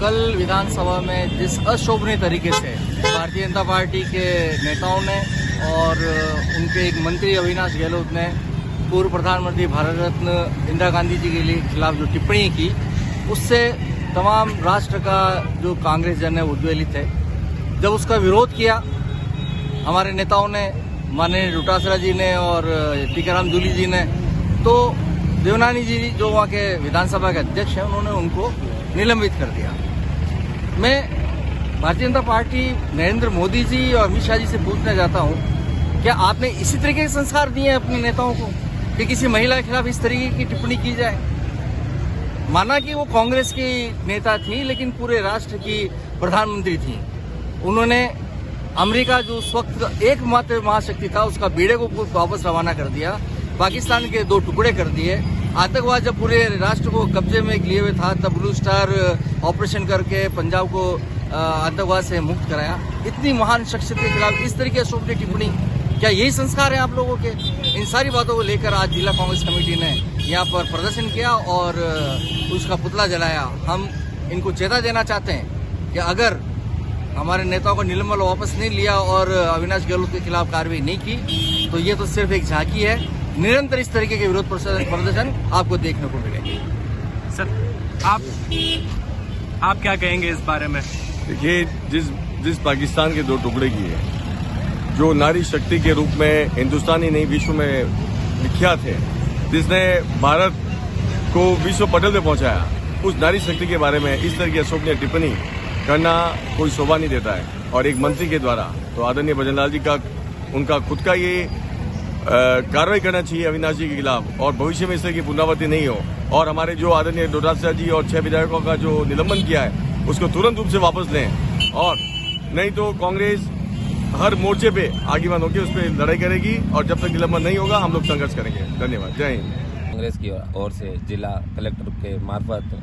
कल विधानसभा में जिस अशोभनीय तरीके से भारतीय जनता पार्टी के नेताओं ने और उनके एक मंत्री अविनाश गहलोत ने पूर्व प्रधानमंत्री भारत रत्न इंदिरा गांधी जी के खिलाफ जो टिप्पणी की, उससे तमाम राष्ट्र का जो कांग्रेस जन है उद्वेलित है। जब उसका विरोध किया हमारे नेताओं ने, माननीय डोटासरा जी ने और टीकाराम जूली जी ने, तो देवनानी जी जो वहाँ के विधानसभा के अध्यक्ष हैं, उन्होंने उनको निलंबित कर दिया। मैं भारतीय जनता पार्टी नरेंद्र मोदी जी और अमित शाह जी से पूछना चाहता हूँ, क्या आपने इसी तरीके के संस्कार दिए हैं अपने नेताओं को कि किसी महिला के खिलाफ इस तरीके की टिप्पणी की जाए? माना कि वो कांग्रेस की नेता थी, लेकिन पूरे राष्ट्र की प्रधानमंत्री थी। उन्होंने अमेरिका जो उस वक्त एकमात्र महाशक्ति था, उसका बेड़े को वापस रवाना कर दिया, पाकिस्तान के 2 टुकड़े कर दिए। आतंकवाद जब पूरे राष्ट्र को कब्जे में लिए हुए था, तब ब्लू स्टार ऑपरेशन करके पंजाब को आतंकवाद से मुक्त कराया। इतनी महान शख्सियत के खिलाफ इस तरीके की अशोभनीय टिप्पणी, क्या यही संस्कार है आप लोगों के? इन सारी बातों को लेकर आज जिला कांग्रेस कमेटी ने यहाँ पर प्रदर्शन किया और उसका पुतला जलाया। हम इनको चेता देना चाहते हैं कि अगर हमारे नेताओं का निलंबन वापस नहीं लिया और अविनाश गहलोत के खिलाफ कार्रवाई नहीं की, तो ये तो सिर्फ एक झांकी है। निरंतर इस तरीके के विरोध प्रदर्शन आपको देखने को मिलेंगे। सर, आप क्या कहेंगे इस बारे में? देखिए, जिस पाकिस्तान के 2 टुकड़े किए, जो नारी शक्ति के रूप में हिंदुस्तानी नहीं विश्व में विख्यात है, जिसने भारत को विश्व पटल पे पहुंचाया, उस नारी शक्ति के बारे में इस तरह की अशोभनीय टिप्पणी करना कोई शोभा नहीं देता है। और एक मंत्री के द्वारा तो आदरणीय भजनलाल जी का उनका खुद का ये कार्रवाई करना चाहिए अविनाश जी के खिलाफ, और भविष्य में इस तरह की पुनरावृत्ति नहीं हो। और हमारे जो आदरणीय डोटासरा जी और 6 विधायकों का जो निलंबन किया है, उसको तुरंत रूप से वापस लें, और नहीं तो कांग्रेस हर मोर्चे पे आगेवान होकर उस पर लड़ाई करेगी, और जब तक निलंबन नहीं होगा हम लोग संघर्ष करेंगे। धन्यवाद। जय हिंद। कांग्रेस की ओर से जिला कलेक्टर के मार्फत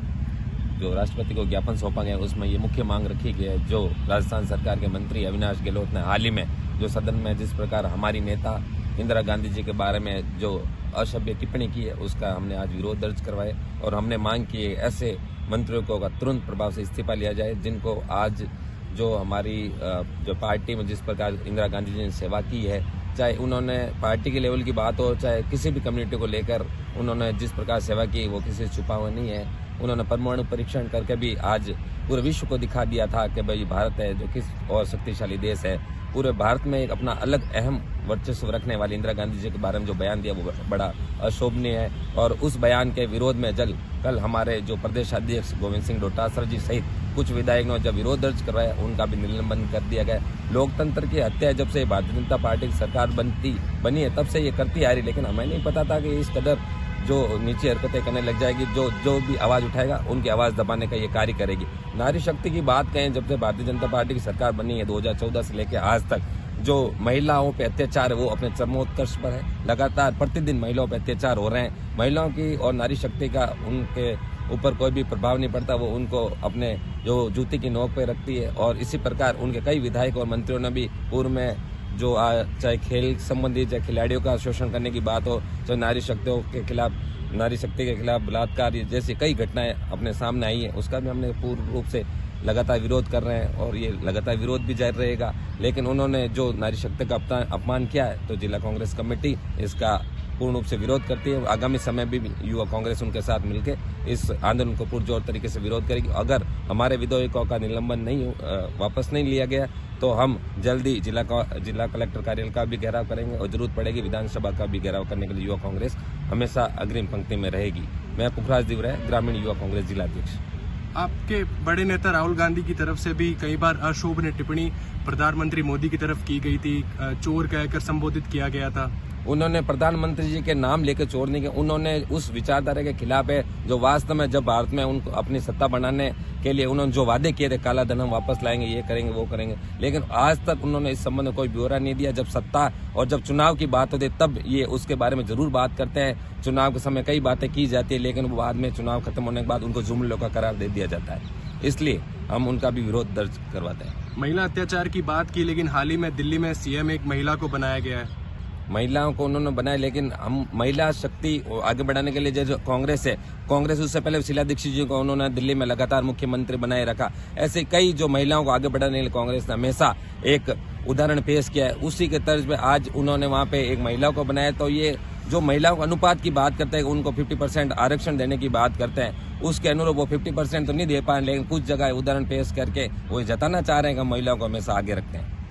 जो राष्ट्रपति को ज्ञापन सौंपा गया, उसमें ये मुख्य मांग रखी गई है, जो राजस्थान सरकार के मंत्री अविनाश गहलोत ने हाल ही में जो सदन में जिस प्रकार हमारी नेता इंदिरा गांधी जी के बारे में जो असभ्य टिप्पणी की है, उसका हमने आज विरोध दर्ज करवाए और हमने मांग की है ऐसे मंत्रियों को तुरंत प्रभाव से इस्तीफा लिया जाए, जिनको आज जो हमारी जो पार्टी में जिस प्रकार इंदिरा गांधी जी ने सेवा की है, चाहे उन्होंने पार्टी के लेवल की बात हो, चाहे किसी भी कम्युनिटी को लेकर उन्होंने जिस प्रकार सेवा की, वो किसी से छुपा हुआ नहीं है। उन्होंने परमाणु परीक्षण करके भी आज पूरे विश्व को दिखा दिया था कि भाई भारत है जो किस और शक्तिशाली देश है। पूरे भारत में एक अपना अलग अहम वर्चस्व रखने वाली इंदिरा गांधी जी के बारे में जो बयान दिया, वो बड़ा अशोभनीय है। और उस बयान के विरोध में कल हमारे जो प्रदेश अध्यक्ष गोविंद सिंह डोटासरा जी सहित कुछ विधायकों ने जब विरोध दर्ज करवाया, उनका भी निलंबन कर दिया गया। लोकतंत्र की हत्या जब से भारतीय जनता पार्टी की सरकार बनी है, तब से ये करती आ रही, लेकिन हमें नहीं पता था कि इस कदर जो नीचे हरकतें करने लग जाएगी। जो भी आवाज उठाएगा उनकी आवाज दबाने का ये कार्य करेगी। नारी शक्ति की बात कहें, जब से भारतीय जनता पार्टी की सरकार बनी है 2014 से लेकर आज तक, जो महिलाओं पे अत्याचार है वो अपने चरमोत्कर्ष पर है। लगातार प्रतिदिन महिलाओं पे अत्याचार हो रहे हैं। महिलाओं की और नारी शक्ति का उनके ऊपर कोई भी प्रभाव नहीं पड़ता, वो उनको अपने जो जूती की नोक पे रखती है। और इसी प्रकार उनके कई विधायक और मंत्रियों ने भी पूर्व में जो चाहे खेल संबंधी, चाहे खिलाड़ियों का शोषण करने की बात हो, चाहे नारी शक्ति के खिलाफ बलात्कार जैसी कई घटनाएं अपने सामने आई है, उसका भी हमने पूर्ण रूप से लगातार विरोध कर रहे हैं और ये लगातार विरोध भी जारी रहेगा। लेकिन उन्होंने जो नारी शक्ति का अपमान किया है, तो जिला कांग्रेस कमेटी इसका पूर्ण रूप से विरोध करती है। आगामी समय भी युवा कांग्रेस उनके साथ मिलकर इस आंदोलन को पुरजोर तरीके से विरोध करेगी। अगर हमारे विधायकों का निलंबन वापस नहीं लिया गया, तो हम जल्दी जिला कलेक्टर कार्यालय का भी घेराव करेंगे और जरूरत पड़ेगी विधानसभा का भी घेराव करने के लिए युवा कांग्रेस हमेशा अग्रिम पंक्ति में रहेगी। मैं पुखराज दिवराय, ग्रामीण युवा कांग्रेस जिला अध्यक्ष। आपके बड़े नेता राहुल गांधी की तरफ से भी कई बार अशोभनीय टिप्पणी प्रधानमंत्री मोदी की तरफ की गई थी, चोर कहकर संबोधित किया गया था। उन्होंने प्रधानमंत्री जी के नाम लेकर चोर नहीं किया, उन्होंने उस विचारधारा के खिलाफ है जो वास्तव में जब भारत में उनको अपनी सत्ता बनाने के लिए उन्होंने जो वादे किए थे, काला धन हम वापस लाएंगे, ये करेंगे, वो करेंगे, लेकिन आज तक उन्होंने इस संबंध में कोई ब्यौरा नहीं दिया। जब सत्ता और जब चुनाव की बात होती है, तब ये उसके बारे में जरूर बात करते हैं। चुनाव के समय कई बातें की जाती है, लेकिन वो बाद में चुनाव खत्म होने के बाद उनको जुमलों का करार दे दिया जाता है। इसलिए हम उनका भी विरोध दर्ज करवाते हैं। महिला अत्याचार की बात की, लेकिन हाल ही में दिल्ली में सीएम एक महिला को बनाया गया है। महिलाओं को उन्होंने बनाया, लेकिन हम महिला शक्ति आगे बढ़ाने के लिए जो कांग्रेस है, कांग्रेस उससे पहले शीला दीक्षित जी को उन्होंने दिल्ली में लगातार मुख्यमंत्री बनाए रखा। ऐसे कई जो महिलाओं को आगे बढ़ाने के लिए कांग्रेस ने हमेशा एक उदाहरण पेश किया है। उसी के तर्ज पे आज उन्होंने वहां पे एक महिला को बनाया। तो ये जो महिलाओं के अनुपात की बात करते हैं, उनको 50% आरक्षण देने की बात करते हैं, उसके अनुरूप वो 50% तो नहीं दे पाए, लेकिन कुछ जगह उदाहरण पेश करके वो जताना चाह रहे हैं कि महिलाओं को हमेशा आगे रखते हैं।